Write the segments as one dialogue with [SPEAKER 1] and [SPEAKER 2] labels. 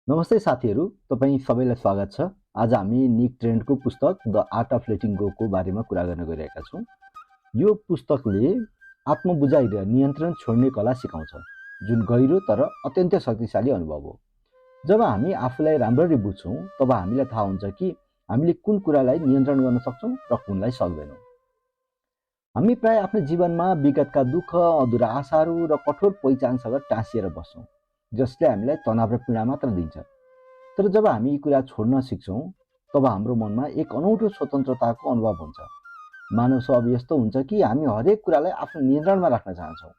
[SPEAKER 1] नमस्ते साथीहरू, तपाईँ सबैलाई स्वागत छ। आज हामी निक ट्रेन्टको पुस्तक द आर्ट अफ लेटिङ गोको बारेमा कुरा गर्न गइरहेका छौँ। यो पुस्तकले आत्मबुझाइ र नियन्त्रण छोड्ने कला सिकाउँछ, जुन गहिरो तर अत्यन्त शक्तिशाली अनुभव हो। जब हामी आफूलाई राम्ररी बुझ्छौँ, तब हामीलाई थाहा हुन्छ कि हामीले कुन कुरालाई नियन्त्रण गर्न सक्छौँ र कुनलाई सक्दैनौँ। हामी प्राय आफ्नो जीवनमा विगतका दुःख, अधुरा आशाहरू र कठोर पहिचानसँग टाँसिएर बस्छौँ, जसले हामीलाई तनाव र पीडा मात्र दिन्छ। तर जब हामी यी कुरा छोड्न सिक्छौँ, तब हाम्रो मनमा एक अनौठो स्वतन्त्रताको अनुभव हुन्छ। मानव स्वभाव यस्तो हुन्छ कि हामी हरेक कुरालाई आफ्नो नियन्त्रणमा राख्न चाहन्छौँ।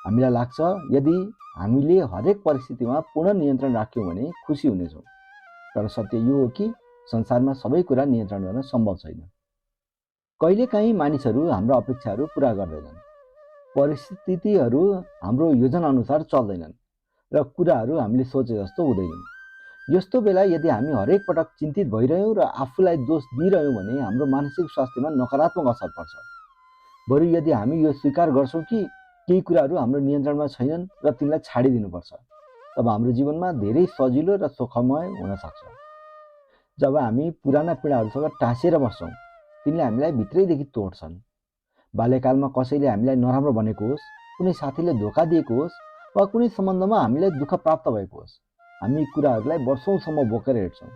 [SPEAKER 1] हामीलाई लाग्छ यदि हामीले हरेक परिस्थितिमा पूर्ण नियन्त्रण राख्यौँ भने खुसी हुनेछौँ। तर सत्य यो हो कि संसारमा सबै कुरा नियन्त्रण गर्न सम्भव छैन। कहिलेकाहीँ मानिसहरू हाम्रो अपेक्षाहरू पुरा गर्दैनन्, परिस्थितिहरू हाम्रो योजना अनुसार चल्दैनन् र कुराहरू हामीले सोचे जस्तो हुँदैनन्। यस्तो बेला यदि हामी हरेक पटक चिन्तित भइरह्यौँ र आफूलाई दोष दिइरह्यौँ भने हाम्रो मानसिक स्वास्थ्यमा नकारात्मक असर पर्छ। बरु यदि हामी यो स्वीकार गर्छौँ कि केही कुराहरू हाम्रो नियन्त्रणमा छैनन् र तिनलाई छाडिदिनुपर्छ, तब हाम्रो जीवनमा धेरै सजिलो र सुखमय हुन सक्छ। जब हामी पुराना पीडाहरूसँग टाँसिएर बस्छौँ, तिनले हामीलाई भित्रैदेखि तोड्छन्। बाल्यकालमा कसैले हामीलाई नराम्रो भनेको होस्, कुनै साथीले धोका दिएको होस् वा कुनै सम्बन्धमा हामीलाई दुःख प्राप्त भएको होस्, हामी कुराहरूलाई वर्षौंसम्म बोकेर हिँड्छौँ।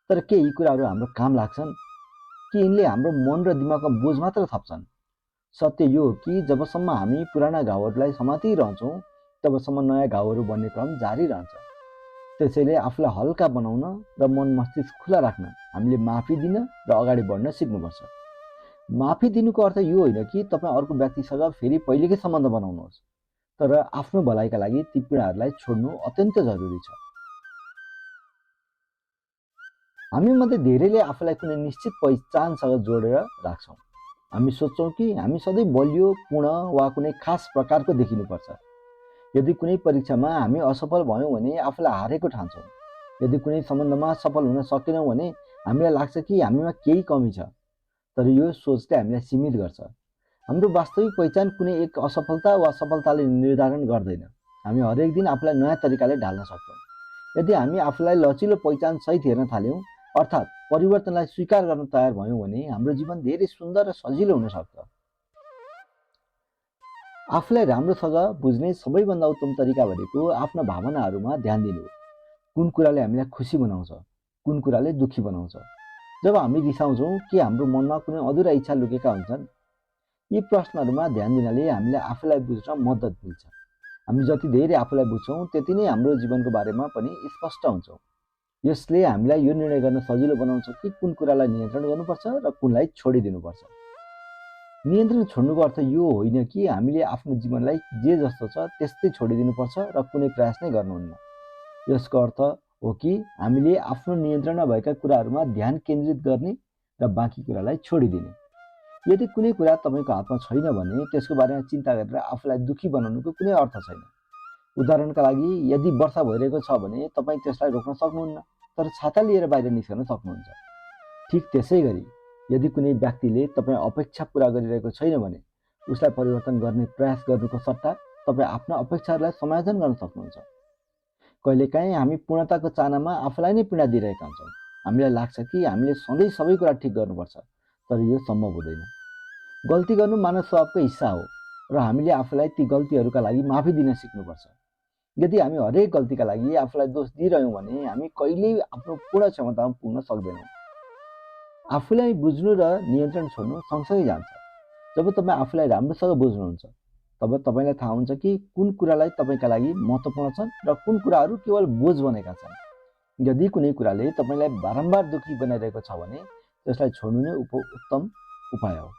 [SPEAKER 1] तर के यी कुराहरू हाम्रो काम लाग्छन् कि यिनले हाम्रो मन र दिमागमा बोझ मात्र थप्छन्? सत्य यो हो कि जबसम्म हामी पुराना घाउहरूलाई समातिरहन्छौँ, तबसम्म नयाँ घाउहरू बन्ने क्रम जारी रहन्छ। त्यसैले आफूलाई हल्का बनाउन र मन मस्तिष्क खुला राख्न हामीले माफी दिन र अगाडि बढ्न सिक्नुपर्छ। माफी दिनुको अर्थ यो होइन कि तपाईँ अर्को व्यक्तिसँग फेरि पहिलेकै सम्बन्ध बनाउनुहोस्, तर आफ्नो भलाइका लागि ती पीडाहरूलाई छोड्नु अत्यन्त जरुरी छ। हामी मध्ये धेरैले आफूलाई कुनै निश्चित पहिचानसँग जोडेर राख्छौँ। हामी सोच्छौँ कि हामी सधैँ बलियो, पूर्ण वा कुनै खास प्रकारको देखिनुपर्छ। यदि कुनै परीक्षामा हामी असफल भयौँ भने आफूलाई हारेको ठान्छौँ। यदि कुनै सम्बन्धमा सफल हुन सकेनौँ भने हामीलाई लाग्छ कि हामीमा केही कमी छ। तर यो सोचले हामीलाई सीमित गर्छ। हाम्रो वास्तविक पहिचान कुनै एक असफलता वा सफलताले निर्धारण गर्दैन। हामी हरेक दिन आफूलाई नयाँ तरिकाले ढाल्न सक्छौँ। यदि हामी आफूलाई लचिलो पहिचान सहित हेर्न थाल्यौँ, अर्थात् परिवर्तनलाई स्वीकार गर्न तयार भयौँ भने हाम्रो जीवन धेरै सुन्दर र सजिलो हुन सक्छ। आफूलाई राम्रोसँग बुझ्ने सबैभन्दा उत्तम तरिका भनेको आफ्ना भावनाहरूमा ध्यान दिनु हो। कुन कुराले हामीलाई खुसी बनाउँछ, कुन कुराले दुःखी बनाउँछ। जब हामी रिसाउँछौँ कि हाम्रो मनमा कुनै अधुरा इच्छा लुकेका हुन्छन्? यी प्रश्नहरूमा ध्यान दिनाले हामीलाई आफूलाई बुझ्न मद्दत मिल्छ। हामी जति धेरै आफूलाई बुझ्छौँ, त्यति नै हाम्रो जीवनको बारेमा पनि स्पष्ट हुन्छौँ। यसले हामीलाई यो निर्णय गर्न सजिलो बनाउँछ कि कुन कुरालाई नियन्त्रण गर्नुपर्छ र कुनलाई छोडिदिनुपर्छ। नियन्त्रण छोड्नुको अर्थ यो होइन कि हामीले आफ्नो जीवनलाई जे जस्तो छ त्यस्तै छोडिदिनुपर्छ र कुनै प्रयास नै गर्नुहुन्न। यसको अर्थ हो कि हामीले आफ्नो नियन्त्रणमा भएका कुराहरूमा ध्यान केन्द्रित गर्ने र बाँकी कुरालाई छोडिदिने। यदि कुनै कुरा तपाईँको हातमा छैन भने त्यसको बारेमा चिन्ता गरेर आफूलाई दुःखी बनाउनुको कुनै अर्थ छैन। उदाहरणका लागि, यदि वर्षा भइरहेको छ भने तपाईँ त्यसलाई रोक्न सक्नुहुन्न, तर छाता लिएर बाहिर निस्कन सक्नुहुन्छ। ठिक त्यसै गरी यदि कुनै व्यक्तिले तपाईँ अपेक्षा पुरा गरिरहेको छैन भने उसलाई परिवर्तन गर्ने प्रयास गर्नुको सट्टा तपाईँ आफ्ना अपेक्षाहरूलाई समायोजन गर्न सक्नुहुन्छ। कहिलेकाहीँ हामी पूर्णताको चाहनामा आफूलाई नै पीडा दिइरहेका हुन्छौँ। हामीलाई लाग्छ कि हामीले सधैँ सबै कुरा ठिक गर्नुपर्छ, तर यो सम्भव हुँदैन। गल्ती गर्नु मानव स्वभावको हिस्सा हो र हामीले आफूलाई ती गल्तीहरूका लागि माफी दिन सिक्नुपर्छ। यदि हामी हरेक गल्तीका लागि आफूलाई दोष दिइरह्यौँ भने हामी कहिल्यै आफ्नो पूर्ण क्षमतामा पुग्न सक्दैनौँ। आफूलाई बुझ्नु र नियन्त्रण छोड्नु सँगसँगै जान्छ। जब तपाईँ आफूलाई राम्रोसँग बुझ्नुहुन्छ, तब तपाईँलाई थाहा हुन्छ कि कुन कुरालाई तपाईँका लागि महत्त्वपूर्ण छन् र कुन कुराहरू केवल बोझ बनेका छन्। यदि कुनै कुराले तपाईँलाई बारम्बार दुःखी बनाइरहेको छ भने त्यसलाई छोड्नु नै उत्तम उपाय हो।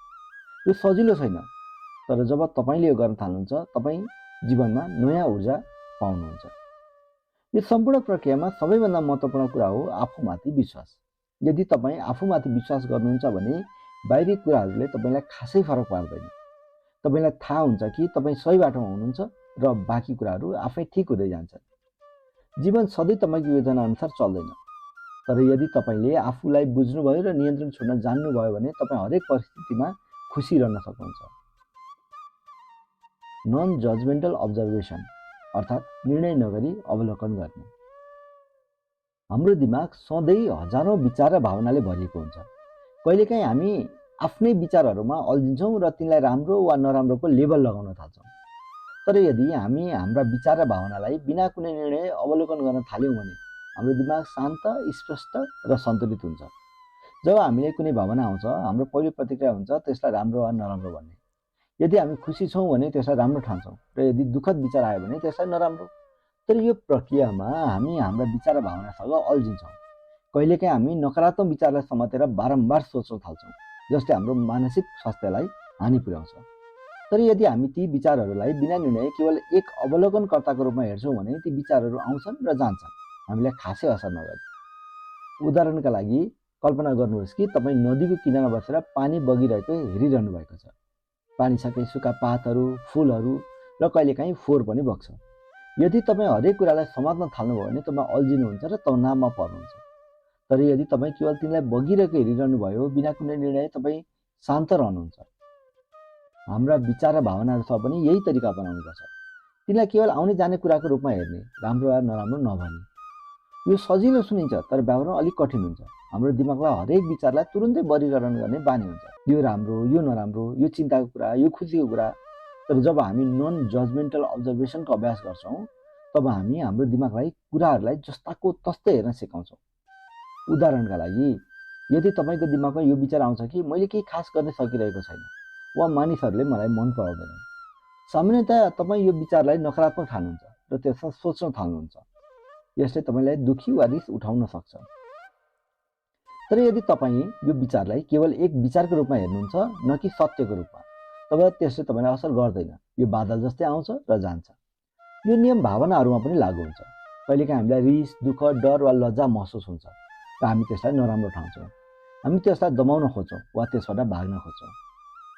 [SPEAKER 1] यो सजिलो छैन, तर जब तपाईँले यो गर्न थाल्नुहुन्छ, तपाईँ जीवनमा नयाँ ऊर्जा पाउनुहुन्छ। यो सम्पूर्ण प्रक्रियामा सबैभन्दा महत्त्वपूर्ण कुरा हो आफूमाथि विश्वास। यदि तपाईँ आफूमाथि विश्वास गर्नुहुन्छ भने बाहिरी कुराहरूले तपाईँलाई खासै फरक पार्दैन। तपाईँलाई थाहा हुन्छ कि तपाईँ सही बाटोमा हुनुहुन्छ र बाँकी कुराहरू आफै ठिक हुँदै जान्छन्। जीवन सधैँ तपाईँको योजना अनुसार चल्दैन, तर यदि तपाईँले आफूलाई बुझ्नुभयो र नियन्त्रण छोड्न जान्नुभयो भने तपाईँ हरेक परिस्थितिमा खुसी रहन सक्नुहुन्छ। नन जजमेन्टल अब्जर्भेसन, अर्थात् निर्णय नगरी अवलोकन गर्ने। हाम्रो दिमाग सधैँ हजारौँ विचार र भावनाले भरिएको हुन्छ। कहिलेकाहीँ हामी आफ्नै विचारहरूमा अल्झिन्छौँ र तिनलाई राम्रो वा नराम्रोको लेबल लगाउन थाल्छौँ। तर यदि हामी हाम्रा विचार र भावनालाई बिना कुनै निर्णय अवलोकन गर्न थाल्यौँ भने हाम्रो दिमाग शान्त, स्पष्ट र सन्तुलित हुन्छ। जब हामीले कुनै भावना आउँछ, हाम्रो पहिलो प्रतिक्रिया हुन्छ त्यसलाई राम्रो वा नराम्रो भन्ने। यदि हामी खुसी छौँ भने त्यसलाई राम्रो ठान्छौँ र यदि दुःखद विचार आयो भने त्यसलाई नराम्रो। तर यो प्रक्रियामा हामी हाम्रा विचार र भावनासँग अल्झिन्छौँ। कहिलेकाहीँ हामी नकारात्मक विचारलाई समातेर बारम्बार सोच्न थाल्छौँ, जसले हाम्रो मानसिक स्वास्थ्यलाई हानि पुर्याउँछ। तर यदि हामी ती विचारहरूलाई बिना निर्णय केवल एक अवलोकनकर्ताको रूपमा हेर्छौँ भने ती विचारहरू आउँछन् र जान्छन्, हामीलाई खासै असर नगरी। उदाहरणका लागि कल्पना गर्नुहोस् कि तपाईँ नदीको किनारमा बसेर पानी बगिरहेको हेरिरहनु भएको छ। पानीसँगै सुक्खा पातहरू, फुलहरू र कहिलेकाहीँ फोहोर पनि बग्छ। यदि तपाईँ हरेक कुरालाई समात्न थाल्नुभयो भने तपाईँ अल्झिनुहुन्छ र तनावमा पर्नुहुन्छ। तर यदि तपाईँ केवल तिनलाई बगिरहेको हेरिरहनु भयो बिना कुनै निर्णय, तपाईँ शान्त रहनुहुन्छ। हाम्रा विचार र भावनाहरूसँग पनि यही तरिका अपनाउनुपर्छ। तिनलाई केवल आउने जाने कुराको रूपमा हेर्ने, राम्रो वा नराम्रो नभनी। यो सजिलो सुनिन्छ तर व्यावहारमा अलिक कठिन हुन्छ। हाम्रो दिमागलाई हरेक विचारलाई तुरुन्तै वर्गीकरण गर्ने बानी हुन्छ। यो राम्रो, यो नराम्रो, यो चिन्ताको कुरा, यो खुसीको कुरा। तर जब हामी नन जजमेन्टल अब्जर्भेसनको अभ्यास गर्छौँ तब हामी हाम्रो दिमागलाई कुराहरूलाई जस्ताको तस्तै हेर्न सिकाउँछौँ। उदाहरणका लागि, यदि तपाईँको दिमागमा यो विचार आउँछ कि मैले केही खास गर्न सकिरहेको छैन वा मानिसहरूले मलाई मन पराउँदैनन्, सामान्यतया तपाईँ यो विचारलाई नकारात्मक ठान्नुहुन्छ र त्यसमा सोच्न थाल्नुहुन्छ। यसले तपाईँलाई दुःखी वा रिस उठाउन सक्छ। तर यदि तपाईँ यो विचारलाई केवल एक विचारको रूपमा हेर्नुहुन्छ, न कि सत्यको रूपमा, तब त्यसले तपाईँलाई असर गर्दैन। यो बादल जस्तै आउँछ र जान्छ। यो नियम भावनाहरूमा पनि लागू हुन्छ। कहिलेकाहीँ हामीलाई रिस, दुःख, डर वा लज्जा महसुस हुन्छ र हामी त्यसलाई नराम्रो ठान्छौँ। हामी त्यसलाई दबाउन खोज्छौँ वा त्यसबाट भाग्न खोज्छौँ।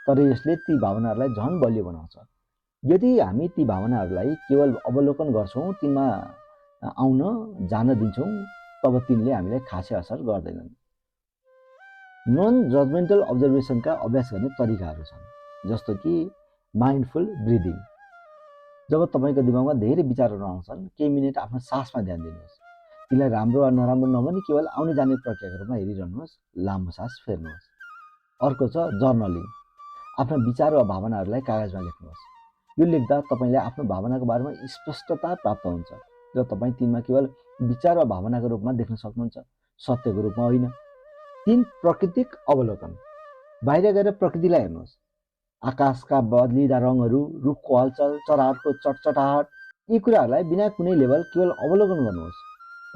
[SPEAKER 1] तर यसले ती भावनाहरूलाई झन् बलियो बनाउँछ। यदि हामी ती भावनाहरूलाई केवल अवलोकन गर्छौँ, तिनमा आउन जान दिन्छौँ, तब तिनले हामीलाई खासै असर गर्दैनन्। नन जजमेन्टल अब्जर्भेसनका अभ्यास गर्ने तरिकाहरू छन्, जस्तो कि माइन्डफुल ब्रिदिङ। जब तपाईँको दिमागमा धेरै विचारहरू आउँछन्, केही मिनट आफ्नो सासमा ध्यान दिनुहोस्। तिनलाई राम्रो वा नराम्रो नभनी केवल आउने जाने प्रक्रियाको रूपमा हेरिरहनुहोस्। लामो सास फेर्नुहोस्। अर्को छ जर्नलिङ। आफ्ना विचार वा भावनाहरूलाई कागजमा लेख्नुहोस्। यो लेख्दा तपाईँले आफ्नो भावनाको बारेमा स्पष्टता प्राप्त हुन्छ र तपाईँ तिनमा केवल विचार वा भावनाको रूपमा देख्न सक्नुहुन्छ, सत्यको रूपमा होइन। 3. प्राकृतिक अवलोकन। बाहिर गएर प्रकृतिलाई हेर्नुहोस्। आकाशका बदलिँदा रङहरू, रुखको हलचल, चराहरूको चटचटाहट, यी कुराहरूलाई बिना कुनै लेबल केवल अवलोकन गर्नुहोस्।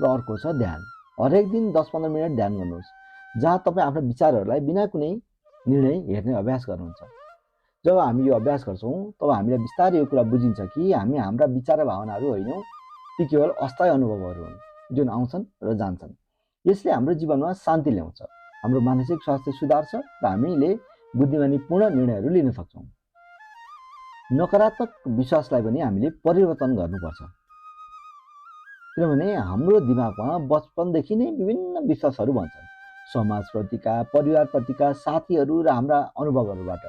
[SPEAKER 1] र अर्को छ ध्यान। हरेक दिन 10-15 मिनट ध्यान गर्नुहोस्, जहाँ तपाईँ आफ्ना विचारहरूलाई बिना कुनै निर्णय हेर्ने अभ्यास गर्नुहुन्छ। जब हामी यो अभ्यास गर्छौँ तब हामीलाई बिस्तारै यो कुरा बुझिन्छ कि हामी हाम्रा विचार र भावनाहरू होइनौँ, ती केवल अस्थायी अनुभवहरू हुन् जुन आउँछन् र जान्छन्। यसले हाम्रो जीवनमा शान्ति ल्याउँछ, हाम्रो मानसिक स्वास्थ्य सुधार्छ र हामीले बुद्धिमानीपूर्ण निर्णयहरू लिन सक्छौँ। नकारात्मक विश्वासलाई पनि हामीले परिवर्तन गर्नुपर्छ, किनभने हाम्रो दिमागमा बचपनदेखि नै विभिन्न विश्वासहरू भन्छन्। समाजप्रतिका, परिवारप्रतिका, साथीहरू र हाम्रा अनुभवहरूबाट।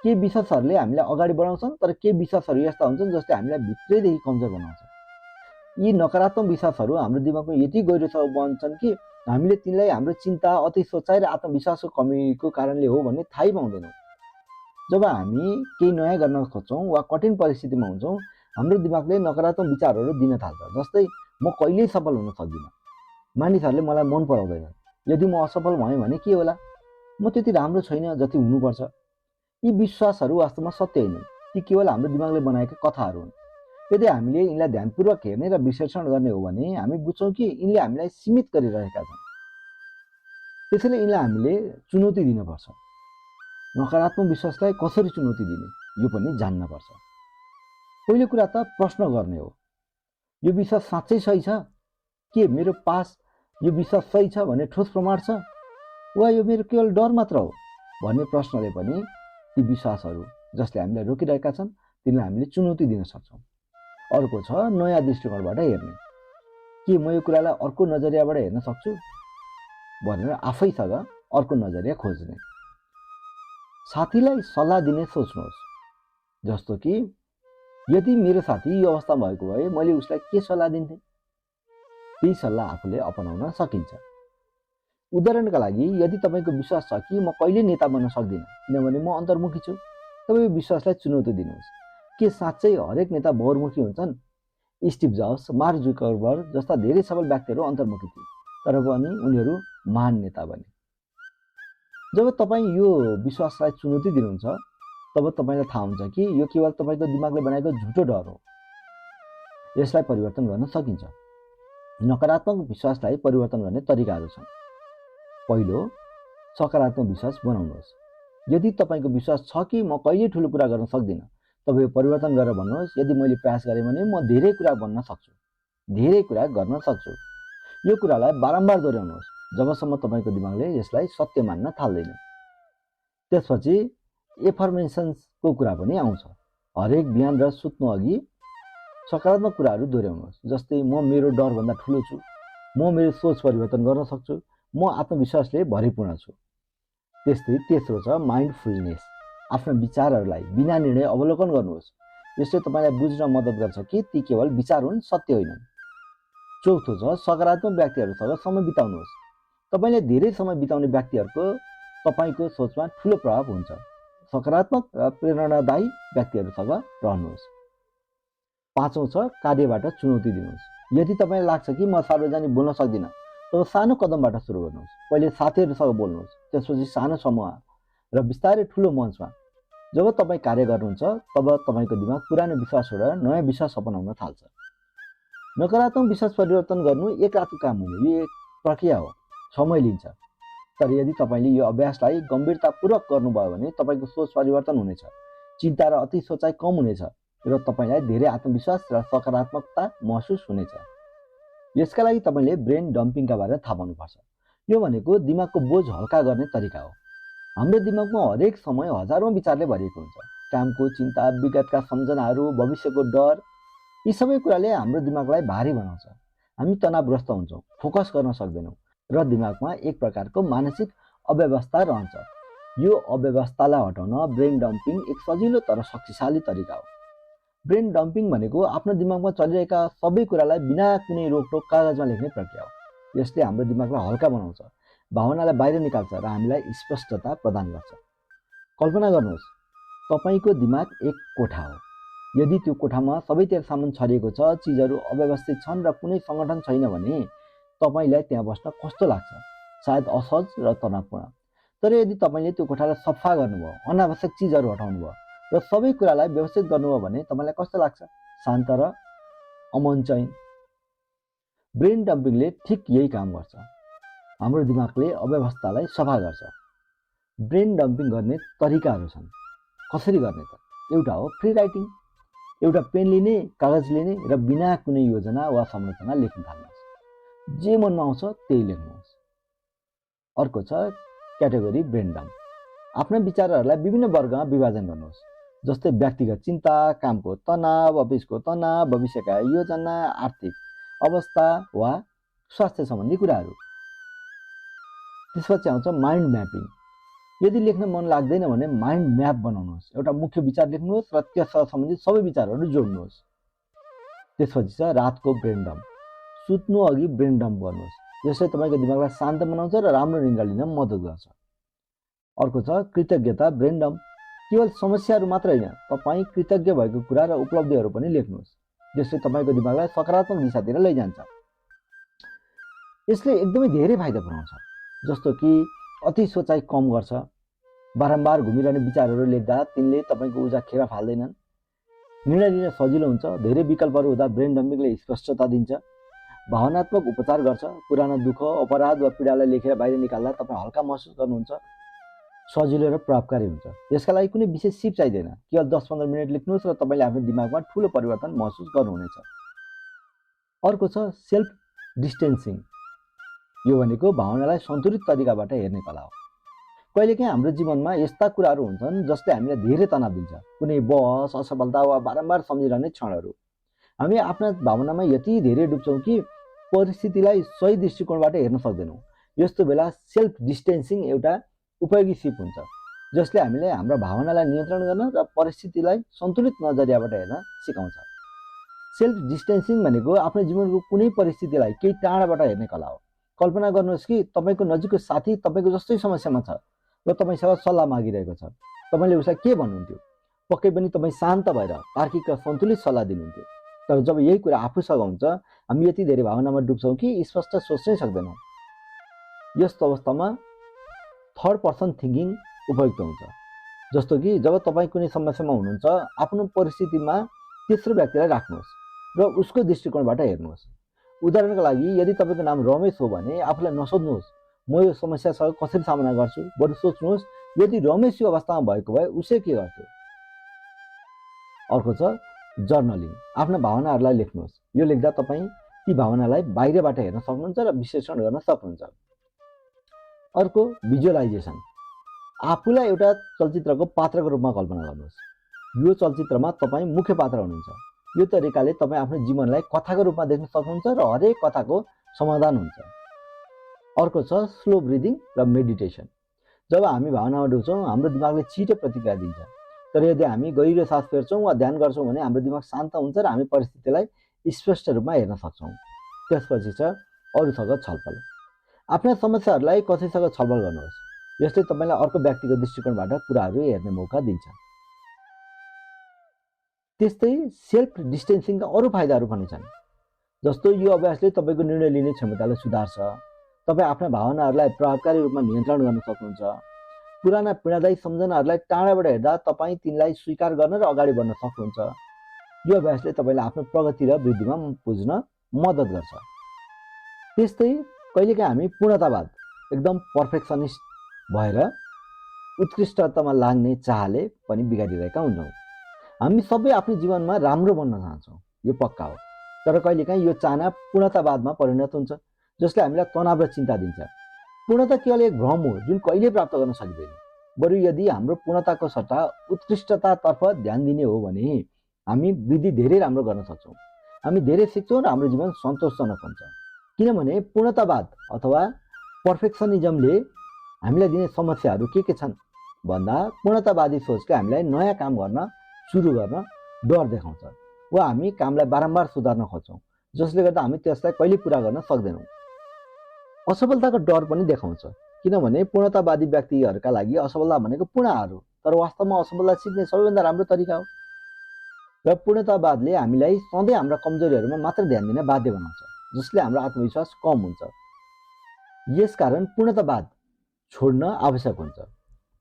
[SPEAKER 1] केही विश्वासहरूले हामीलाई अगाडि बढाउँछन्, तर केही विश्वासहरू यस्ता हुन्छन् जसले हामीलाई भित्रैदेखि कमजोर बनाउँछन्। यी नकारात्मक विश्वासहरू हाम्रो दिमागमा यति गहिरो बन्छन् कि हामीले तिनलाई हाम्रो चिन्ता, अति सोचाइ र आत्मविश्वासको कमीको कारणले हो भन्ने थाहै पाउँदैनौँ। जब हामी केही नयाँ गर्न खोज्छौँ वा कठिन परिस्थितिमा हुन्छौँ, हाम्रो दिमागले नकारात्मक विचारहरू दिन थाल्छ, जस्तै म कहिल्यै सफल हुन सक्दिनँ, मानिसहरूले मलाई मन पराउँदैनन्, यदि म असफल भएँ भने के होला, म त्यति राम्रो छैन जति हुनुपर्छ। यी विश्वासहरू वास्तवमा सत्य होइनन्, ती केवल हाम्रो दिमागले बनाएका कथाहरू हुन्। यदि हामीले यिनलाई ध्यानपूर्वक हेर्ने र विश्लेषण गर्ने हो भने हामी बुझ्छौँ कि यिनले हामीलाई सीमित गरिरहेका छन्। त्यसैले यिनलाई हामीले चुनौती दिनुपर्छ। नकारात्मक विश्वासलाई कसरी चुनौती दिने यो पनि जान्नुपर्छ। पहिलो कुरा त प्रश्न गर्ने हो, यो विश्वास साँच्चै सही छ? के मेरो पास यो विश्वास सही छ भन्ने ठोस प्रमाण छ, वा यो मेरो केवल डर मात्र हो भन्ने प्रश्नले पनि ती विश्वासहरू जसले हामीलाई रोकिरहेका छन् तिनलाई हामीले चुनौती दिन सक्छौँ। अर्को छ नयाँ दृष्टिकोणबाट हेर्ने। के म यो कुरालाई अर्को नजरियाबाट हेर्न सक्छु भनेर आफैसँग अर्को नजरिया खोज्ने। साथीलाई सल्लाह दिने सोच्नुहोस्, जस्तो कि यदि मेरो साथी यो अवस्थामा भएको भए मैले उसलाई के सल्लाह दिन्थेँ। त्यही सल्लाह आफूले अपनाउन सकिन्छ। उदाहरणका लागि यदि तपाईँको विश्वास छ कि म कहिले नेता बन्न सक्दिनँ किनभने म अन्तर्मुखी छु, तपाईँ विश्वासलाई चुनौती दिनुहोस्। के साँच्चै हरेक नेता बहुमुखी हुन्छन्? स्टिभ जब्स, मार्क जुकरबर्ग जस्ता धेरै सफल व्यक्तिहरू अन्तर्मुखी थिए, तर पनि उनीहरू महान नेता बने। जब तपाईँ यो विश्वासलाई चुनौती दिनुहुन्छ तब तपाईँलाई थाहा हुन्छ कि यो केवल तपाईँको दिमागले बनाएको झुटो डर हो। यसलाई परिवर्तन गर्न सकिन्छ। नकारात्मक विश्वासलाई परिवर्तन गर्ने तरिकाहरू छन्। पहिलो, सकारात्मक विश्वास बनाउनुहोस्। यदि तपाईँको विश्वास छ कि म कहिले ठुलो कुरा गर्न सक्दिनँ, तब यो परिवर्तन गरेर भन्नुहोस्, यदि मैले प्रयास गरेँ भने म धेरै कुरा बन्न सक्छु, धेरै कुरा गर्न सक्छु। यो कुरालाई बारम्बार दोहोऱ्याउनुहोस् जबसम्म तपाईँको दिमागले यसलाई सत्य मान्न थाल्दैन। त्यसपछि एफर्मेसन्सको कुरा पनि आउँछ। हरेक बिहान र सुत्नु अघि सकारात्मक कुराहरू दोहोऱ्याउनुहोस्, जस्तै म मेरो डरभन्दा ठुलो छु, म मेरो सोच परिवर्तन गर्न सक्छु, म आत्मविश्वासले भरिपूर्ण छु। त्यस्तै तेस्रो छ माइन्डफुलनेस। आफ्ना विचारहरूलाई बिना निर्णय अवलोकन गर्नुहोस्। यसले तपाईँलाई बुझ्न मद्दत गर्छ कि ती केवल विचार हुन्, सत्य होइनन्। चौथो छ सकारात्मक व्यक्तिहरूसँग समय बिताउनुहोस्। तपाईँले धेरै समय बिताउने व्यक्तिहरूको तपाईँको सोचमा ठुलो प्रभाव हुन्छ। सकारात्मक र प्रेरणादायी व्यक्तिहरूसँग रहनुहोस्। पाँचौँ छ कार्यबाट चुनौती दिनुहोस्। यदि तपाईँलाई लाग्छ कि म सार्वजनिक बोल्न सक्दिनँ, तब सानो कदमबाट सुरु गर्नुहोस्। पहिले साथीहरूसँग बोल्नुहोस्, त्यसपछि सानो समूह र बिस्तारै ठुलो मञ्चमा। जब तपाईँ कार्य गर्नुहुन्छ तब तपाईँको दिमाग पुरानो विश्वास छोडेर नयाँ विश्वास अपनाउन थाल्छ। नकारात्मक विश्वास परिवर्तन गर्नु एक रातको काम हुने, यो एक प्रक्रिया हो, समय लिन्छ। तर यदि तपाईँले यो अभ्यासलाई गम्भीरतापूर्वक गर्नुभयो भने तपाईँको सोच परिवर्तन हुनेछ, चिन्ता र अति सोचाइ कम हुनेछ र तपाईँलाई धेरै आत्मविश्वास र सकारात्मकता महसुस हुनेछ। यसका लागि तपाईँले ब्रेन डम्पिङका बारेमा थाहा पाउनुपर्छ। यो भनेको दिमागको बोझ हल्का गर्ने तरिका हो। हाम्रो दिमागमा हरेक समय हजारौँ विचारले भरिएको हुन्छ। कामको चिन्ता, विगतका सम्झनाहरू, भविष्यको डर, यी सबै कुराले हाम्रो दिमागलाई भारी बनाउँछ। हामी तनावग्रस्त हुन्छौँ, फोकस गर्न सक्दैनौँ र दिमागमा एक प्रकारको मानसिक अव्यवस्था रहन्छ। यो अव्यवस्थालाई हटाउन ब्रेन डम्पिङ एक सजिलो तर शक्तिशाली तरिका हो। ब्रेन डम्पिङ भनेको आफ्नो दिमागमा चलिरहेका सबै कुरालाई बिना कुनै रोकटोक कागजमा लेख्ने प्रक्रिया हो। यसले हाम्रो दिमागलाई हल्का बनाउँछ, भावनालाई बाहिर निकाल्छ र हामीलाई स्पष्टता प्रदान गर्छ। कल्पना गर्नुहोस्, तपाईँको दिमाग एक कोठा हो। यदि त्यो कोठामा सबैतिर सामान छरिएको छ, चिजहरू अव्यवस्थित छन् र कुनै सङ्गठन छैन भने तपाईँलाई त्यहाँ बस्न कस्तो लाग्छ? सायद असहज र तनावपूर्ण। तर यदि तपाईँले त्यो कोठालाई सफा गर्नुभयो, अनावश्यक चिजहरू हटाउनुभयो र सबै कुरालाई व्यवस्थित गर्नुभयो भने तपाईँलाई कस्तो लाग्छ? शान्त र अमनचैन। ब्रेन डम्पिङले ठिक यही काम गर्छ। हाम्रो दिमागले अव्यवस्थालाई सफा गर्छ। ब्रेन डम्पिङ गर्ने तरिकाहरू छन्। कसरी गर्ने त? एउटा हो फ्री राइटिङ। एउटा पेन लिने, कागज लिने र बिना कुनै योजना वा संरचना लेख्न थाल्नुहोस्। जे मनमा आउँछ त्यही लेख्नुहोस्। अर्को छ क्याटेगोरी ब्रेन डम्प। आफ्ना विचारहरूलाई विभिन्न वर्गमा विभाजन गर्नुहोस्, जस्तै व्यक्तिगत चिन्ता, कामको तनाव, अफिसको तनाव, भविष्यका योजना, आर्थिक अवस्था वा स्वास्थ्य सम्बन्धी कुराहरू। त्यसपछि आउँछ माइन्ड म्यापिङ। यदि लेख्न मन लाग्दैन भने माइन्ड म्याप बनाउनुहोस्। एउटा मुख्य विचार लेख्नुहोस् र त्यससँग सम्बन्धित सबै विचारहरू जोड्नुहोस्। त्यसपछि छ रातको ब्रेन डम्प। सुत्नु अघि ब्रेन डम्प गर्नुहोस्। यसले तपाईँको दिमागलाई शान्त बनाउँछ र राम्रो निद्रा लिन मद्दत गर्छ। अर्को छ कृतज्ञता ब्रेन डम्प। केवल समस्याहरू मात्र होइन, तपाईँ कृतज्ञ भएको कुरा र उपलब्धिहरू पनि लेख्नुहोस्। यसले तपाईँको दिमागलाई सकारात्मक दिशातिर लैजान्छ। यसले एकदमै धेरै फाइदा पुर्याउँछ, जस्तो कि अति सोचाइ कम गर्छ। बारम्बार घुमिरहने विचारहरू लेख्दा तिनले तपाईँको ऊर्जा खेर फाल्दैनन्। निर्णय लिन सजिलो हुन्छ। धेरै विकल्पहरू हुँदा ब्रेन डम्पिङले स्पष्टता दिन्छ। भावनात्मक उपचार गर्छ। पुरानो दुःख, अपराध वा पीडालाई लेखेर बाहिर निकाल्दा तपाईँ हल्का महसुस गर्नुहुन्छ। सजिलो र प्रभावकारी हुन्छ। यसका लागि कुनै विशेष सिप चाहिँदैन। केवल 10-15 मिनट लेख्नुहोस् र तपाईँले आफ्नो दिमागमा ठुलो परिवर्तन महसुस गर्नुहुनेछ। अर्को छ सेल्फ डिस्टेन्सिङ। यो भनेको भावनालाई सन्तुलित तरिकाबाट हेर्ने कला हो। कहिलेकाहीँ हाम्रो जीवनमा यस्ता कुराहरू हुन्छन् जसले हामीलाई धेरै तनाव दिन्छ। कुनै बहस, असफलता वा बारम्बार सम्झिरहने क्षणहरू। हामी आफ्ना भावनामा यति धेरै डुब्छौँ कि परिस्थितिलाई सही दृष्टिकोणबाट हेर्न सक्दैनौँ। यस्तो बेला सेल्फ डिस्टेन्सिङ एउटा उपयोगी सिप हुन्छ, जसले हामीलाई हाम्रा भावनालाई नियन्त्रण गर्न र परिस्थितिलाई सन्तुलित नजरियाबाट हेर्न सिकाउँछ। सेल्फ डिस्टेन्सिङ भनेको आफ्नो जीवनको कुनै परिस्थितिलाई केही टाढाबाट हेर्ने कला हो। कल्पना गर्नुहोस् कि तपाईँको नजिकको साथी तपाईँको जस्तै समस्यामा छ र तपाईँसँग सल्लाह मागिरहेको छ। तपाईँले उसलाई के भन्नुहुन्थ्यो? पक्कै पनि तपाईँ शान्त भएर तार्किक र सन्तुलित सल्लाह दिनुहुन्थ्यो। तर जब यही कुरा आफूसँग हुन्छ, हामी यति धेरै भावनामा डुब्छौँ कि स्पष्ट सोच्नै सक्दैनौँ। यस्तो अवस्थामा थर्ड पर्सन थिङ्किङ उपयुक्त हुन्छ। जस्तो कि जब तपाईँ कुनै समस्यामा हुनुहुन्छ, आफ्नो परिस्थितिमा तेस्रो व्यक्तिलाई राख्नुहोस् र उसको दृष्टिकोणबाट हेर्नुहोस्। उदाहरणको लागि, यदि तपाईँको नाम रमेश हो भने आफूलाई नसोध्नुहोस् म यो समस्यासँग कसरी सामना गर्छु, बरु सोच्नुहोस् यदि रमेश यो अवस्थामा भएको भए उसले के गर्थ्यो। अर्को छ जर्नलिङ। आफ्ना भावनाहरूलाई लेख्नुहोस्। यो लेख्दा तपाईँ ती भावनालाई बाहिरबाट हेर्न सक्नुहुन्छ र विश्लेषण गर्न सक्नुहुन्छ। अर्को भिजुअलाइजेसन। आफूलाई एउटा चलचित्रको पात्रको रूपमा कल्पना गर्नुहोस्। यो चलचित्रमा तपाईँ मुख्य पात्र हुनुहुन्छ। यो तरिकाले तपाईँ आफ्नो जीवनलाई कथाको रूपमा देख्न सक्नुहुन्छ र हरेक कथाको समाधान हुन्छ। अर्को छ स्लो ब्रिदिङ र मेडिटेसन। जब हामी भावनामा डुब्छौँ, हाम्रो दिमागले छिटो प्रतिक्रिया दिन्छ। तर यदि हामी गहिरो सास फेर्छौँ वा ध्यान गर्छौँ भने हाम्रो दिमाग शान्त हुन्छ र हामी परिस्थितिलाई स्पष्ट रूपमा हेर्न सक्छौँ। त्यसपछि छ अरूसँग छलफल। आफ्ना समस्याहरूलाई कसैसँग छलफल गर्नुहोस्। यसले तपाईँलाई अर्को व्यक्तिको दृष्टिकोणबाट कुराहरू हेर्ने मौका दिन्छ। त्यस्तै सेल्फ डिस्टेन्सिङका अरू फाइदाहरू पनि छन्। जस्तो यो अभ्यासले तपाईँको निर्णय लिने क्षमतालाई सुधार्छ। तपाईँ आफ्ना भावनाहरूलाई प्रभावकारी रूपमा नियन्त्रण गर्न सक्नुहुन्छ। पुराना पीडादायी सम्झनाहरूलाई टाढाबाट हेर्दा तपाईँ तिनलाई स्वीकार गर्न र अगाडि बढ्न सक्नुहुन्छ। यो अभ्यासले तपाईँलाई आफ्नो प्रगति र वृद्धिमा पुज्न मद्दत गर्छ। त्यस्तै कहिलेकाहीँ हामी पूर्णतावाद, एकदम पर्फेक्सनिस्ट भएर उत्कृष्टतामा लाग्ने चाहले पनि बिगारिरहेका हुन्छौँ। हामी सबै आफ्नो जीवनमा राम्रो बन्न चाहन्छौँ, यो पक्का हो। तर कहिलेकाहीँ यो चाहना पूर्णतावादमा परिणत हुन्छ, जसले हामीलाई तनाव र चिन्ता दिन्छ। पूर्णता केवल एक भ्रम हो जुन कहिले प्राप्त गर्न सकिँदैन। बरु यदि हाम्रो पूर्णताको सट्टा उत्कृष्टतातर्फ ध्यान दिने हो भने हामी वृद्धि धेरै राम्रो गर्न सक्छौँ। हामी धेरै सिक्छौँ र हाम्रो जीवन सन्तोषजनक हुन्छ। किनभने पूर्णतावाद अथवा पर्फेक्सनिजमले हामीलाई दिने समस्याहरू के छन् भन्दा पूर्णतावादी सोचले हामीलाई नयाँ काम गर्न सुरु गर्न डर देखाउँछ वा हामी कामलाई बारम्बार सुधार्न खोज्छौँ, जसले गर्दा हामी त्यसलाई कहिले पुरा गर्न सक्दैनौँ। असफलताको डर पनि देखाउँछ, किनभने पूर्णतावादी व्यक्तिहरूका लागि असफलता भनेको पूर्ण हार हो। तर वास्तवमा असफलता सिक्ने सबैभन्दा राम्रो तरिका हो। र पूर्णतावादले हामीलाई सधैँ हाम्रा कमजोरीहरूमा मात्र ध्यान दिन बाध्य बनाउँछ, जसले हाम्रो आत्मविश्वास कम हुन्छ। यसकारण पूर्णतावाद छोड्न आवश्यक हुन्छ।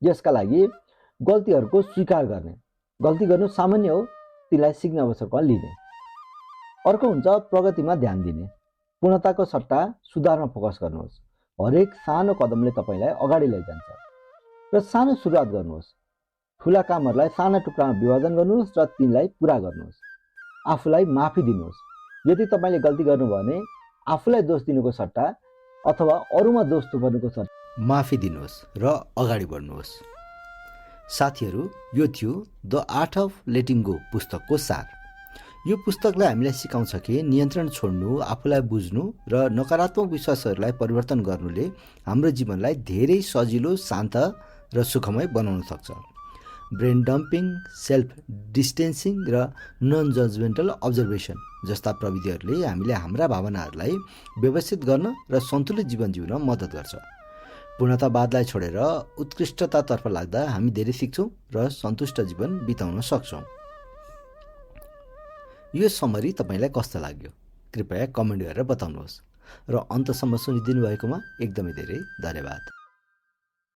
[SPEAKER 1] यसका लागि गल्तीहरूको स्वीकार गर्ने, गल्ती गर्नु सामान्य हो, तिनलाई सिक्ने अवसरमा लिने। अर्को हुन्छ प्रगतिमा ध्यान दिने। पूर्णताको सट्टा सुधारमा फोकस गर्नुहोस्। हरेक सानो कदमले तपाईँलाई अगाडि लैजान्छ। र सानो सुरुवात गर्नुहोस्। ठुला कामहरूलाई साना टुक्रामा विभाजन गर्नुहोस् र तिनलाई पुरा गर्नुहोस्। आफूलाई माफी दिनुहोस्। यदि तपाईँले गल्ती गर्नुभयो भने आफूलाई दोष दिनुको सट्टा अथवा अरूमा दोष थुपर्नुको सट्टा
[SPEAKER 2] माफी दिनुहोस् र अगाडि बढ्नुहोस्। साथीहरू, यो थियो the art of letting go पुस्तकको सार। यो पुस्तकले हामीलाई सिकाउँछ कि नियन्त्रण छोड्नु, आफूलाई बुझ्नु र नकारात्मक विश्वासहरूलाई परिवर्तन गर्नुले हाम्रो जीवनलाई धेरै सजिलो, शान्त र सुखमय बनाउन सक्छ। ब्रेन डम्पिङ, सेल्फ डिस्टेन्सिङ र नन जजमेन्टल अब्जर्भेसन जस्ता प्रविधिहरूले हामीले हाम्रा भावनाहरूलाई व्यवस्थित गर्न र सन्तुलित जीवन जिउन मद्दत गर्छ। पूर्णतावादलाई छोडेर उत्कृष्टतातर्फ लाग्दा हामी धेरै सिक्छौँ र सन्तुष्ट जीवन बिताउन सक्छौँ। यो समरी तपाईँलाई कस्तो लाग्यो? कृपया कमेन्ट गरेर बताउनुहोस्। र अन्तसम्म सुनिदिनु भएकोमा एकदमै धेरै धन्यवाद।